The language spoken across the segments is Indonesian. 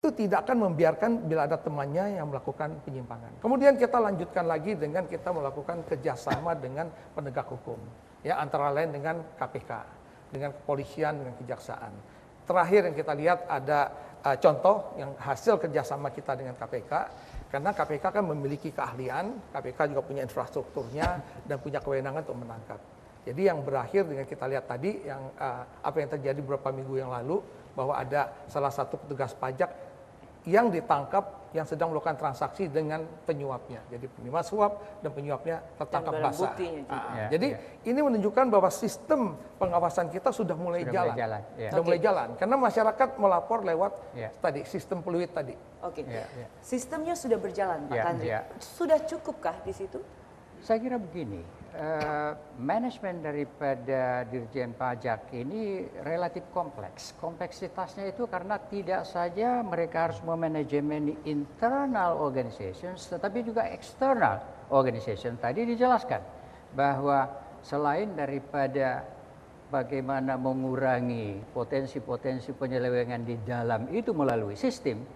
itu tidak akan membiarkan bila ada temannya yang melakukan penyimpangan. Kemudian kita lanjutkan lagi dengan kita melakukan kerjasama dengan penegak hukum, ya antara lain dengan KPK, dengan kepolisian, dengan kejaksaan. Terakhir yang kita lihat ada contoh yang hasil kerjasama kita dengan KPK, karena KPK kan memiliki keahlian, KPK juga punya infrastrukturnya dan punya kewenangan untuk menangkap. Jadi yang berakhir dengan kita lihat tadi, yang apa yang terjadi beberapa minggu yang lalu, bahwa ada salah satu petugas pajak yang ditangkap yang sedang melakukan transaksi dengan penyuapnya. Jadi penerima suap dan penyuapnya tertangkap basah. Jadi ini menunjukkan bahwa sistem pengawasan kita sudah mulai jalan. Sudah mulai jalan. Karena masyarakat melapor lewat tadi sistem peluit tadi. Sistemnya sudah berjalan, Pak Tandri. Sudah cukupkah di situ? Saya kira begini, manajemen daripada Dirjen Pajak ini relatif kompleks. Kompleksitasnya itu karena tidak saja mereka harus memanajemen internal organizations, tetapi juga external organization. Tadi dijelaskan bahwa selain daripada bagaimana mengurangi potensi-potensi penyelewengan di dalam itu melalui sistem,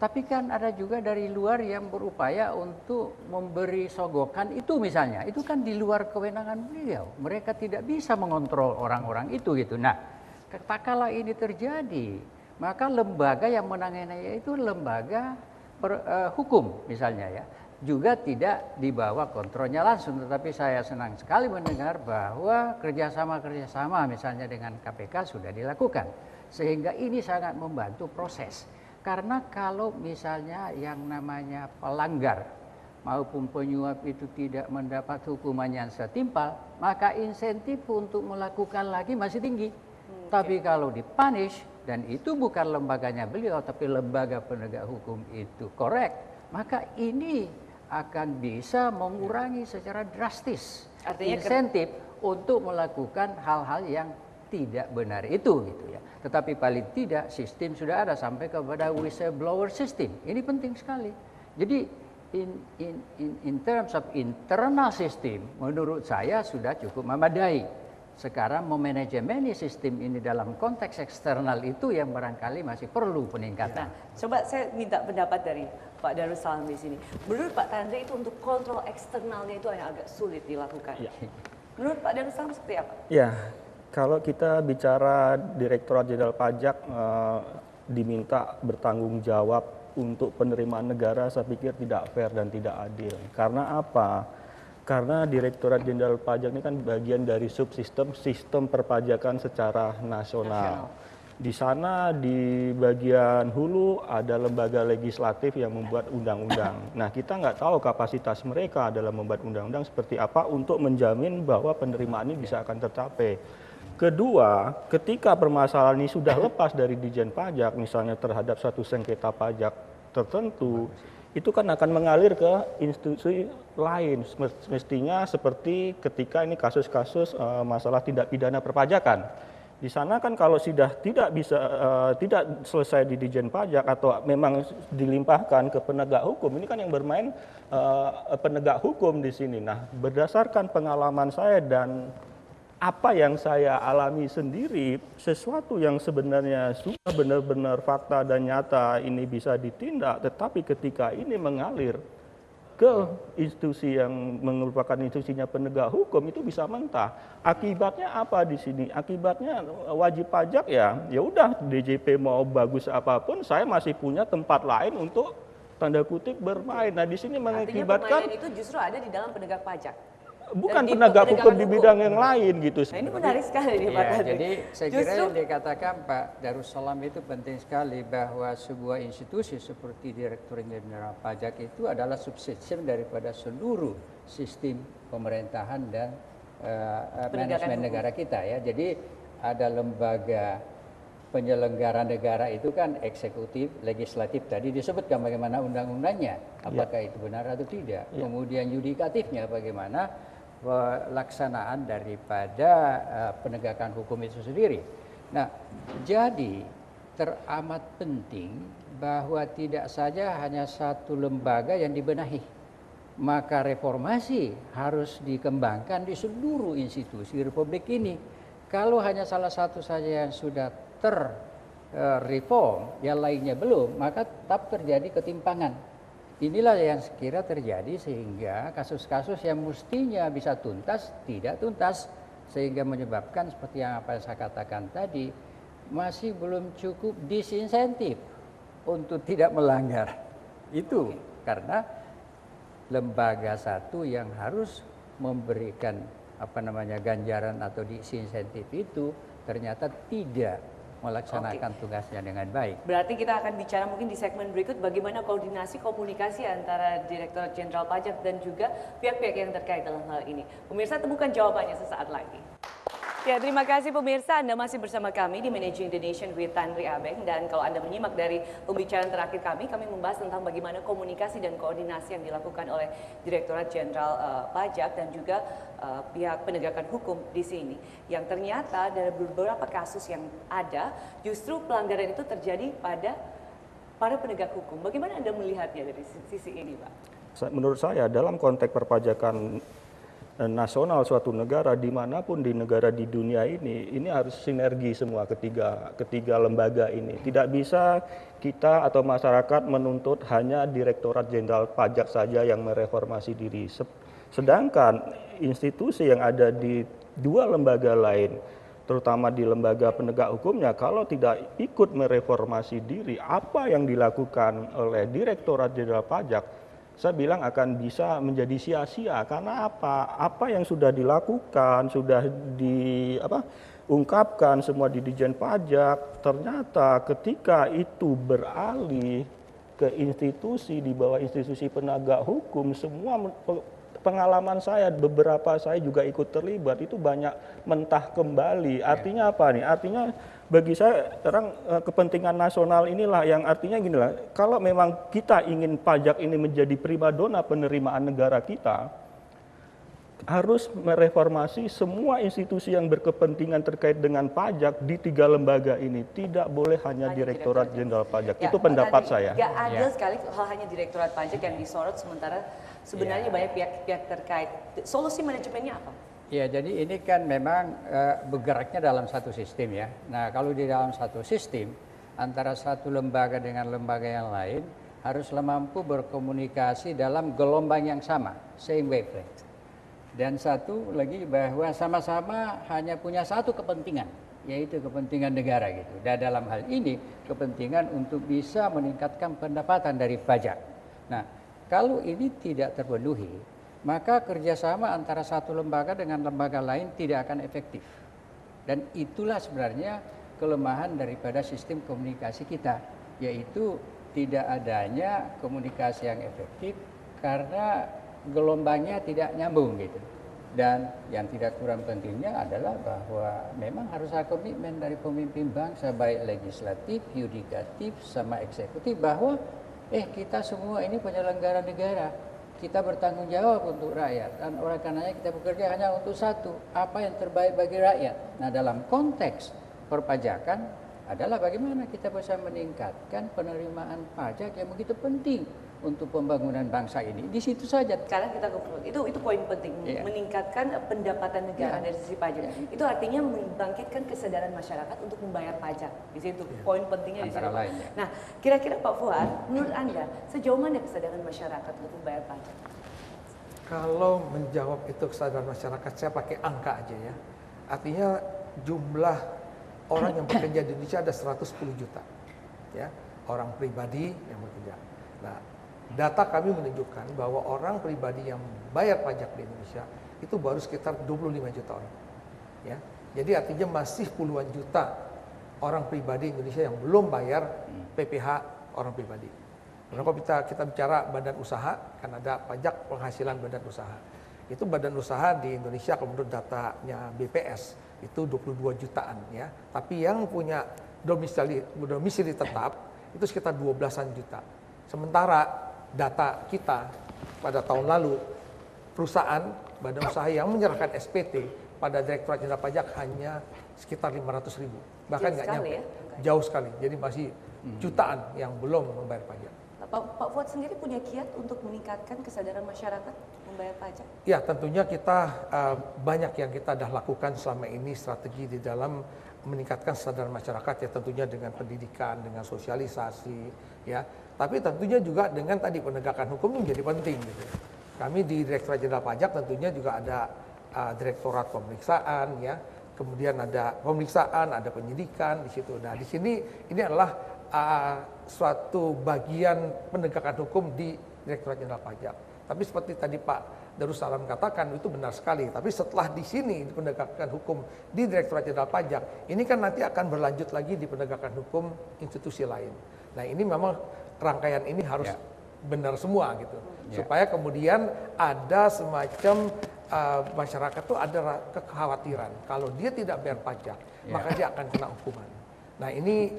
tapi kan ada juga dari luar yang berupaya untuk memberi sogokan itu misalnya. Itu kan di luar kewenangan beliau. Mereka tidak bisa mengontrol orang-orang itu gitu. Nah, kala ini terjadi, maka lembaga yang menanganinya itu lembaga hukum misalnya ya. Juga tidak dibawa kontrolnya langsung. Tetapi saya senang sekali mendengar bahwa kerjasama misalnya dengan KPK sudah dilakukan. Sehingga ini sangat membantu proses. Karena kalau misalnya yang namanya pelanggar maupun penyuap itu tidak mendapat hukuman yang setimpal, maka insentif untuk melakukan lagi masih tinggi. Tapi kalau dipunish, dan itu bukan lembaganya beliau, tapi lembaga penegak hukum itu korek, maka ini akan bisa mengurangi secara drastis insentif untuk melakukan hal-hal yang tidak benar itu gitu ya. Tetapi paling tidak sistem sudah ada sampai kepada whistleblower system. Ini penting sekali. Jadi in terms of internal system menurut saya sudah cukup memadai. Sekarang memanajemeni sistem ini dalam konteks eksternal itu yang barangkali masih perlu peningkatan. Nah, coba saya minta pendapat dari Pak Darussalam di sini. Menurut Pak Tandri itu untuk kontrol eksternalnya itu yang agak sulit dilakukan. Menurut Pak Darussalam seperti apa? Ya. Kalau kita bicara Direktorat Jenderal Pajak diminta bertanggung jawab untuk penerimaan negara, saya pikir tidak fair dan tidak adil. Karena apa? Karena Direktorat Jenderal Pajak ini kan bagian dari subsistem sistem perpajakan secara nasional. Di sana di bagian hulu ada lembaga legislatif yang membuat undang-undang. Nah, kita nggak tahu kapasitas mereka dalam membuat undang-undang seperti apa untuk menjamin bahwa penerimaan ini bisa akan tercapai. Kedua, ketika permasalahan ini sudah lepas dari Ditjen Pajak, misalnya terhadap satu sengketa pajak tertentu, itu kan akan mengalir ke institusi lain. Mestinya seperti ketika ini kasus-kasus masalah tindak pidana perpajakan. Di sana kan kalau sudah tidak selesai di Ditjen Pajak atau memang dilimpahkan ke penegak hukum, ini kan yang bermain penegak hukum di sini. Nah, berdasarkan pengalaman saya dan apa yang saya alami sendiri, sesuatu yang sebenarnya sudah benar-benar fakta dan nyata ini bisa ditindak, tetapi ketika ini mengalir ke institusi yang merupakan institusinya penegak hukum itu bisa mentah. Akibatnya apa di sini? Akibatnya wajib pajak ya udah DJP mau bagus apapun, saya masih punya tempat lain untuk tanda kutip bermain. Nah, di sini mengakibatkan permainan itu justru ada di dalam penegak pajak. Bukan penegak hukum di bidang yang lain gitu. Nah, ini menarik sekali nih Pak Tandri. Jadi saya kira yang dikatakan Pak Darussalam itu penting sekali bahwa sebuah institusi seperti Direktorat Jenderal Pajak itu adalah subsistem daripada seluruh sistem pemerintahan dan manajemen negara kita ya. Jadi ada lembaga penyelenggara negara itu kan eksekutif, legislatif tadi disebutkan bagaimana undang-undangnya, apakah itu benar atau tidak. Kemudian yudikatifnya bagaimana pelaksanaan daripada penegakan hukum itu sendiri. Nah, jadi teramat penting bahwa tidak saja hanya satu lembaga yang dibenahi, maka reformasi harus dikembangkan di seluruh institusi Republik ini. Kalau hanya salah satu saja yang sudah reform, yang lainnya belum, maka tetap terjadi ketimpangan. Inilah yang sekira terjadi sehingga kasus-kasus yang mestinya bisa tuntas tidak tuntas, sehingga menyebabkan seperti yang apa yang saya katakan tadi, masih belum cukup disinsentif untuk tidak melanggar. Itu karena lembaga satu yang harus memberikan ganjaran atau disinsentif itu ternyata tidak melaksanakan tugasnya dengan baik. Berarti kita akan bicara mungkin di segmen berikut bagaimana koordinasi komunikasi antara Direktorat Jenderal Pajak dan juga pihak-pihak yang terkait dalam hal ini. Pemirsa, temukan jawabannya sesaat lagi. Ya, terima kasih pemirsa, Anda masih bersama kami di Managing the Nation with Tanri Abeng. Dan kalau Anda menyimak dari pembicaraan terakhir kami membahas tentang bagaimana komunikasi dan koordinasi yang dilakukan oleh Direktorat Jenderal Pajak dan juga pihak penegakan hukum di sini. Yang ternyata dari beberapa kasus yang ada, justru pelanggaran itu terjadi pada para penegak hukum. Bagaimana Anda melihatnya dari sisi ini, Pak? Menurut saya dalam konteks perpajakan nasional suatu negara, dimanapun di negara di dunia ini harus sinergi semua ketiga lembaga ini. Tidak bisa kita atau masyarakat menuntut hanya Direktorat Jenderal Pajak saja yang mereformasi diri. Sedangkan institusi yang ada di dua lembaga lain, terutama di lembaga penegak hukumnya, kalau tidak ikut mereformasi diri, apa yang dilakukan oleh Direktorat Jenderal Pajak, saya bilang akan bisa menjadi sia-sia. Karena apa yang sudah dilakukan, sudah diungkapkan semua di Ditjen Pajak, ternyata ketika itu beralih ke institusi, di bawah institusi penegak hukum, semua pengalaman saya, beberapa saya juga ikut terlibat, itu banyak mentah kembali. Artinya apa nih? Artinya bagi saya sekarang kepentingan nasional inilah yang artinya ginilah, kalau memang kita ingin pajak ini menjadi primadona penerimaan negara kita, harus mereformasi semua institusi yang berkepentingan terkait dengan pajak di tiga lembaga ini. Tidak boleh hanya Direktorat Jenderal Pajak. Ya, itu pendapat saya. Gak adil sekali hal hanya Direktorat Pajak yang disorot, sementara sebenarnya banyak pihak-pihak terkait. Solusi manajemennya apa? Ya, jadi ini kan memang bergeraknya dalam satu sistem ya. Nah, kalau di dalam satu sistem, antara satu lembaga dengan lembaga yang lain haruslah mampu berkomunikasi dalam gelombang yang sama, same wavelength. Dan satu lagi bahwa sama-sama hanya punya satu kepentingan, yaitu kepentingan negara gitu. Dan dalam hal ini kepentingan untuk bisa meningkatkan pendapatan dari pajak. Nah, kalau ini tidak terpenuhi, maka kerjasama antara satu lembaga dengan lembaga lain tidak akan efektif. Dan itulah sebenarnya kelemahan daripada sistem komunikasi kita, yaitu tidak adanya komunikasi yang efektif karena gelombangnya tidak nyambung gitu. Dan yang tidak kurang pentingnya adalah bahwa memang harus ada komitmen dari pemimpin bangsa, baik legislatif, yudikatif, sama eksekutif, bahwa kita semua ini penyelenggara negara. Kita bertanggung jawab untuk rakyat, dan oleh karenanya kita bekerja hanya untuk satu, apa yang terbaik bagi rakyat. Nah, dalam konteks perpajakan adalah bagaimana kita bisa meningkatkan penerimaan pajak yang begitu penting untuk pembangunan bangsa ini. Di situ saja. Sekarang kita itu poin penting, meningkatkan pendapatan negara dari sisi pajak. Itu artinya membangkitkan kesadaran masyarakat untuk membayar pajak. Di situ poin pentingnya di situ. Nah, kira-kira Pak Fuad, menurut Anda sejauh mana kesadaran masyarakat untuk membayar pajak? Kalau menjawab itu kesadaran masyarakat, saya pakai angka aja ya. Artinya jumlah orang yang bekerja di Indonesia ada 110 juta. Ya, orang pribadi yang bekerja. Nah, data kami menunjukkan bahwa orang pribadi yang bayar pajak di Indonesia itu baru sekitar 25 juta orang. Ya. Jadi artinya masih puluhan juta orang pribadi Indonesia yang belum bayar PPh orang pribadi. Kalau kita bicara badan usaha, kan ada pajak penghasilan badan usaha. Itu badan usaha di Indonesia kalau menurut datanya BPS itu 22 jutaan ya. Tapi yang punya domisili tetap itu sekitar 12-an juta. Sementara data kita pada tahun lalu, perusahaan badan usaha yang menyerahkan SPT pada Direktorat Jenderal Pajak hanya sekitar 500.000, bahkan nggak nyampe, jauh sekali. Jadi masih jutaan yang belum membayar pajak. Pak Fuad sendiri punya kiat untuk meningkatkan kesadaran masyarakat membayar pajak? Ya, tentunya kita banyak yang kita sudah lakukan selama ini, strategi di dalam meningkatkan kesadaran masyarakat ya tentunya dengan pendidikan, dengan sosialisasi ya. Tapi tentunya juga dengan tadi penegakan hukum itu menjadi penting gitu. Kami di Direktorat Jenderal Pajak tentunya juga ada Direktorat Pemeriksaan ya. Kemudian ada pemeriksaan, ada penyidikan di situ. Nah, di sini ini adalah suatu bagian penegakan hukum di Direktorat Jenderal Pajak. Tapi seperti tadi Pak Darussalam katakan itu benar sekali. Tapi setelah di sini di penegakan hukum di Direktorat Jenderal Pajak, ini kan nanti akan berlanjut lagi di penegakan hukum institusi lain. Nah, ini memang rangkaian ini harus benar semua gitu. Supaya kemudian ada semacam masyarakat tuh ada kekhawatiran kalau dia tidak bayar pajak, maka dia akan kena hukuman. Nah, ini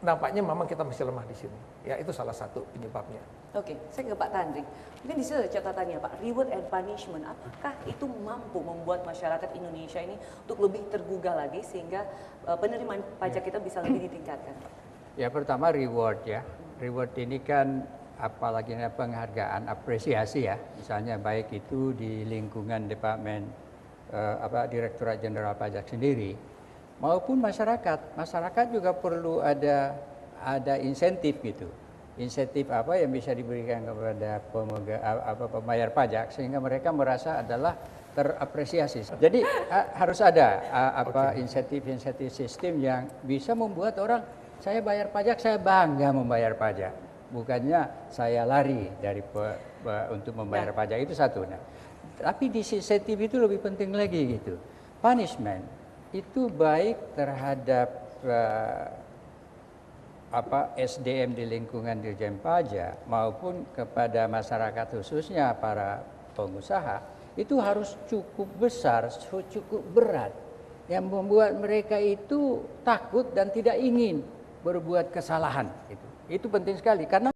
nampaknya memang kita masih lemah di sini. Ya, itu salah satu penyebabnya. Oke, saya ke Pak Tandri. Mungkin di situ ada catatannya Pak, reward and punishment. Apakah itu mampu membuat masyarakat Indonesia ini untuk lebih tergugah lagi sehingga penerimaan pajak kita bisa lebih ditingkatkan? Ya, pertama reward ya. Reward ini kan apalagi penghargaan, apresiasi ya. Misalnya baik itu di lingkungan Departemen Direktorat Jenderal Pajak sendiri maupun masyarakat. Masyarakat juga perlu ada insentif gitu. Insentif apa yang bisa diberikan kepada pembayar pajak sehingga mereka merasa adalah terapresiasi. Jadi harus ada insentif-insentif sistem yang bisa membuat orang saya bayar pajak, saya bangga membayar pajak. Bukannya saya lari dari untuk membayar pajak, itu satu. Nah, tapi insentif itu lebih penting lagi gitu. Punishment itu baik terhadap SDM di lingkungan Dirjen Pajak maupun kepada masyarakat khususnya para pengusaha itu harus cukup besar, cukup berat yang membuat mereka itu takut dan tidak ingin berbuat kesalahan. Itu penting sekali karena